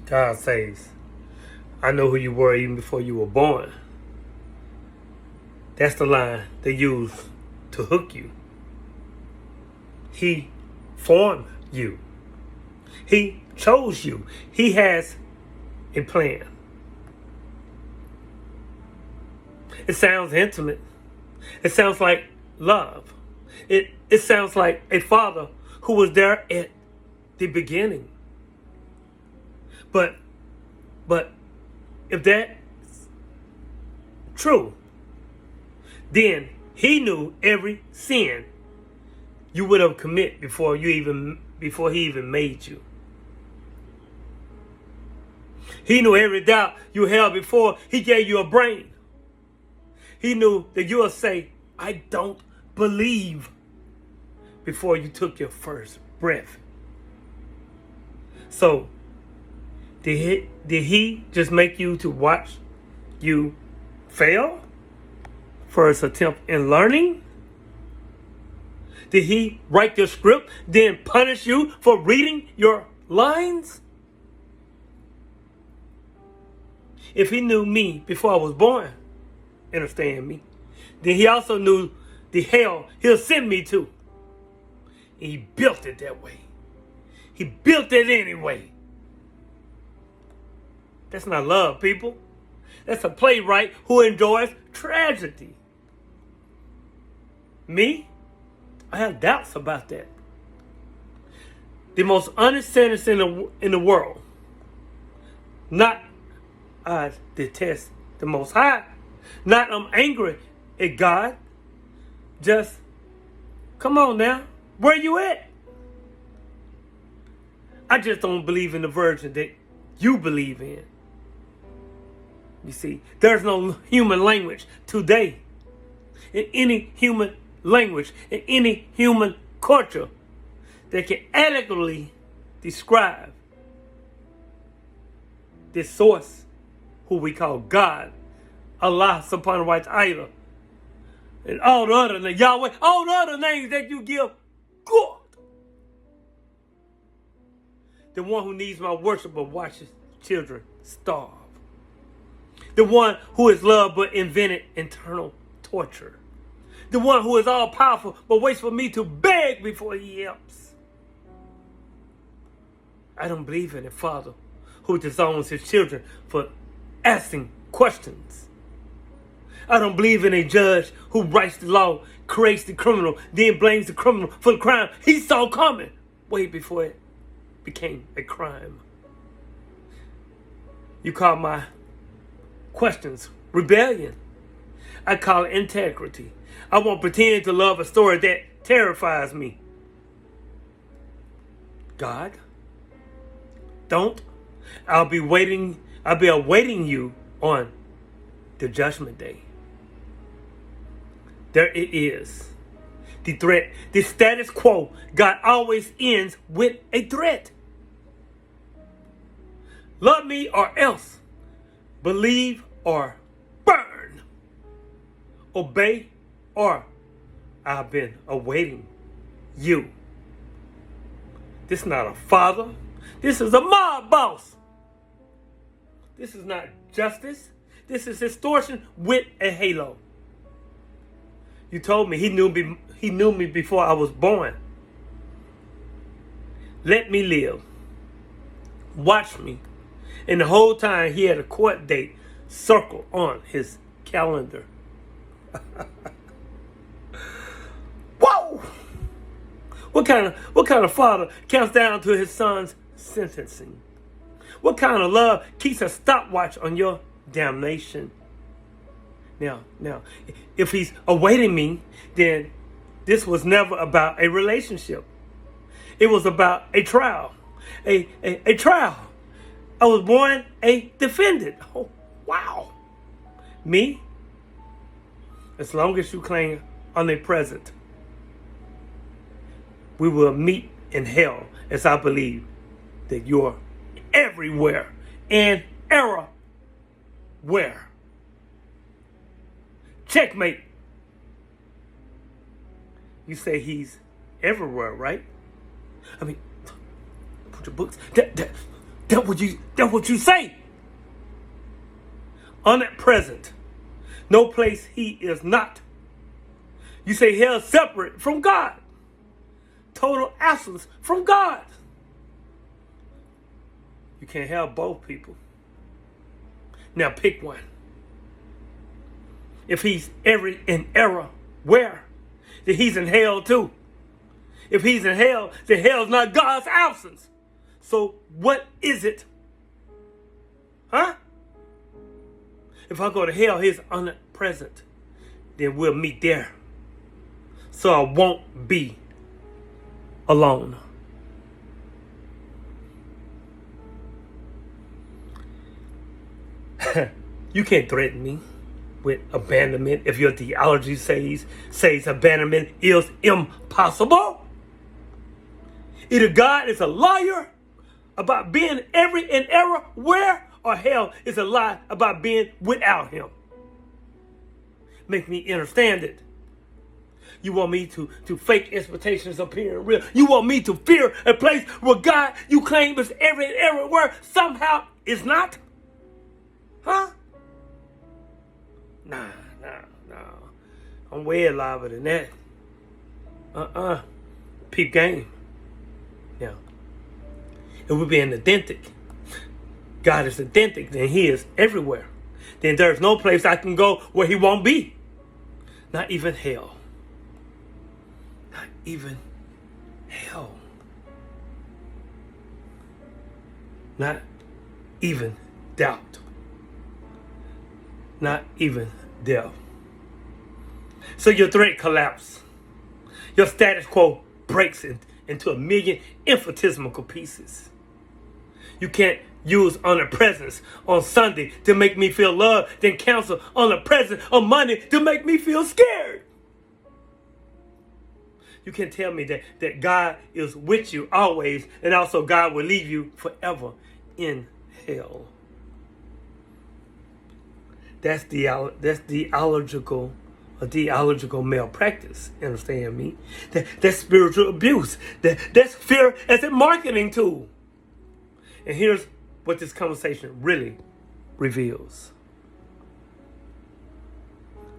God says, I know who you were even before you were born. That's the line they use to hook you. He formed you. He chose you. He has a plan. It sounds intimate. It sounds like love. It sounds like a father who was there at the beginning. But if that's true, then he knew every sin you would have committed before he even made you. He knew every doubt you held before he gave you a brain. He knew that you would say, I don't believe, before you took your first breath. So, did he just make you to watch you fail? First attempt in learning? Did he write your script, then punish you for reading your lines? If he knew me before I was born, understand me, then he also knew the hell he'll send me to. And he built it that way. He built it anyway. That's not love, people. That's a playwright who enjoys tragedy. Me? I have doubts about that. The most honest sentence in the world. Not I detest the Most High. Not I'm angry at God. Just, come on now. Where you at? I just don't believe in the version that you believe in. You see, there's no human language today, in any human language, in any human culture, that can adequately describe this source, who we call God, Allah subhanahu wa ta'ala, and all the other names, Yahweh, all the other names that you give God. The one who needs my worship but watches children starve. The one who is love but invented internal torture. The one who is all powerful but waits for me to beg before he helps. I don't believe in a father who disowns his children for asking questions. I don't believe in a judge who writes the law, creates the criminal, then blames the criminal for the crime he saw coming way before it became a crime. You call my questions rebellion. I call it integrity. I won't pretend to love a story that terrifies me. God, don't. I'll be awaiting you on the judgment day. There it is. The threat, the status quo. God always ends with a threat. Love me or else. Believe or burn. Obey or I've been awaiting you. This is not a father. This is a mob boss. This is not justice. This is extortion with a halo. You told me he knew me before I was born. Let me live. Watch me. And the whole time he had a court date circled on his calendar. Whoa! What kind of father counts down to his son's sentencing? What kind of love keeps a stopwatch on your damnation? Now, if he's awaiting me, then this was never about a relationship. It was about a trial. A trial. I was born a defendant. Oh, wow. Me? As long as you claim omnipresent, we will meet in hell, as I believe that you're everywhere and where. Checkmate. You say he's everywhere, right? I mean, put your books. That's what you say. Omnipresent. No place he is not. You say hell is separate from God. Total absence from God. You can't have both people. Now pick one. If he's in error, where? Then he's in hell too. If he's in hell, then hell's not God's absence. So what is it? Huh? If I go to hell, he's omnipresent. Then we'll meet there. So I won't be alone. You can't threaten me with abandonment if your theology says abandonment is impossible. Either God is a liar about being in error where, or hell is a lie about being without him. Make me understand it. You want me to fake expectations appearing real. You want me to fear a place where God you claim is everywhere somehow is not? Huh? Nah. I'm way liver than that. Peep game. Now, if we're being authentic, God is authentic, then he is everywhere. Then there's no place I can go where he won't be. Not even hell. Not even hell. Not even doubt. Not even death. So your threat collapses. Your status quo breaks into a million infinitesimal pieces. You can't use omnipresence on Sunday to make me feel loved, then cancel omnipresence on Monday to make me feel scared. You can tell me that God is with you always, and also God will leave you forever in hell. That's theological malpractice. Understand me? That's spiritual abuse. That's fear as a marketing tool. And here's what this conversation really reveals.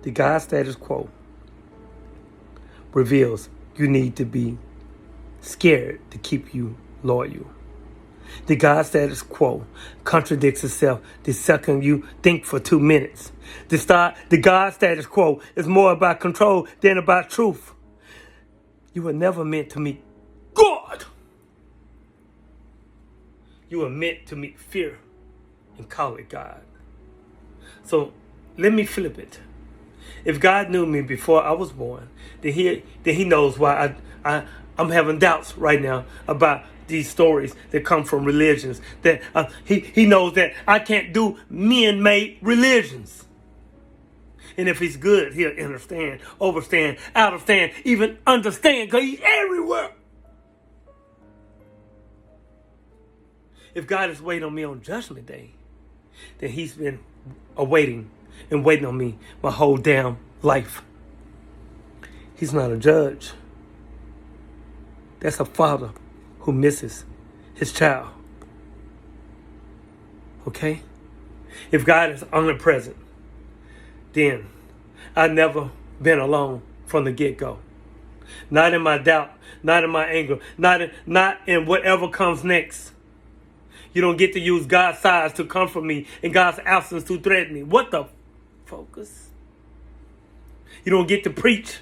The God status quo reveals you need to be scared to keep you loyal. The God status quo contradicts itself the second you think for 2 minutes. The God status quo is more about control than about truth. You were never meant to meet God. You were meant to meet fear and call it God. So let me flip it. If God knew me before I was born, then he knows why I'm having doubts right now about these stories that come from religions. That he knows that I can't do man-made religions. And if he's good, he'll understand, overstand, understand, even understand, because he's everywhere. If God is waiting on me on Judgment Day, then he's been waiting on me my whole damn life. He's not a judge. That's a father who misses his child. Okay? If God is omnipresent, then I've never been alone from the get-go. Not in my doubt, not in my anger, not in whatever comes next. You don't get to use God's size to comfort me and God's absence to threaten me. What the focus? You don't get to preach.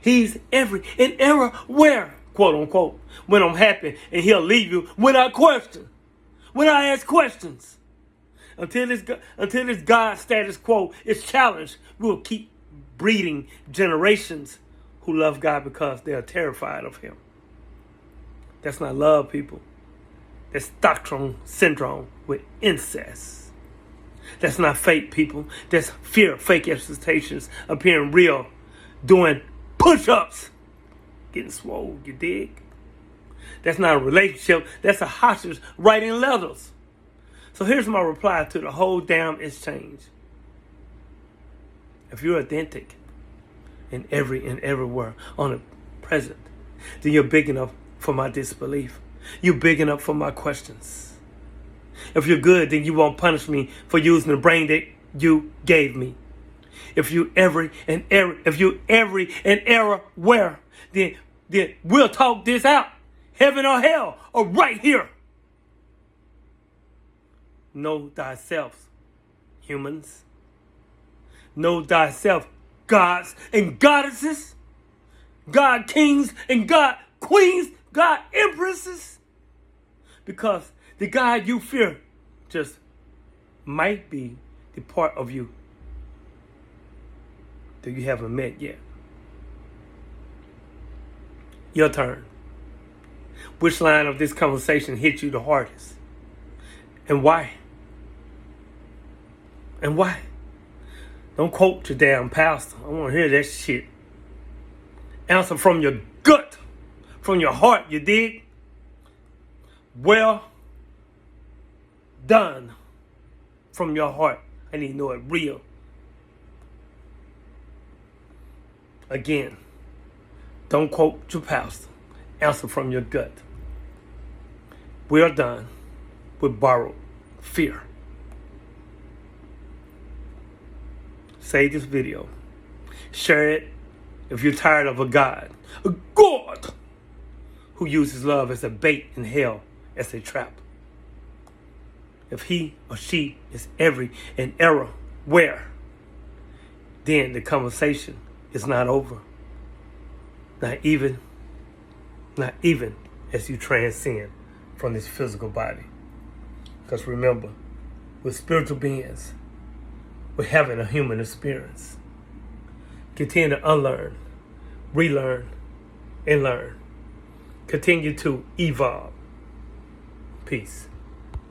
He's in error where, quote unquote, when I'm happy, and he'll leave you without question. When I ask questions. Until this God status quo is challenged, we'll keep breeding generations who love God because they are terrified of him. That's not love, people. That's Stockholm syndrome with incest. That's not fake, people. That's fear, fake expectations appearing real, doing push-ups, getting swole, you dig? That's not a relationship. That's a hostage writing letters. So here's my reply to the whole damn exchange. If you're authentic in everywhere on the present, then you're big enough for my disbelief. You're big enough for my questions. If you're good, then you won't punish me for using the brain that you gave me. If you every and error where, then we'll talk this out. Heaven or hell, or right here. Know thyself, humans. Know thyself, gods and goddesses. God kings and God queens, God empresses. Because the God you fear just might be the part of you that you haven't met yet. Your turn. Which line of this conversation hit you the hardest? And why? And why? Don't quote your damn pastor. I want to hear that shit. Answer from your gut, from your heart, you dig? Well done from your heart. I need to know it real. Again, don't quote your pastor. Answer from your gut. We are done with borrowed fear. Save this video. Share it if you're tired of a God who uses love as a bait and hell as a trap. If he or she is every and error where, then the conversation is not over. Not even as you transcend from this physical body. Because remember, we're spiritual beings. We're having a human experience. Continue to unlearn, relearn, and learn. Continue to evolve. Peace.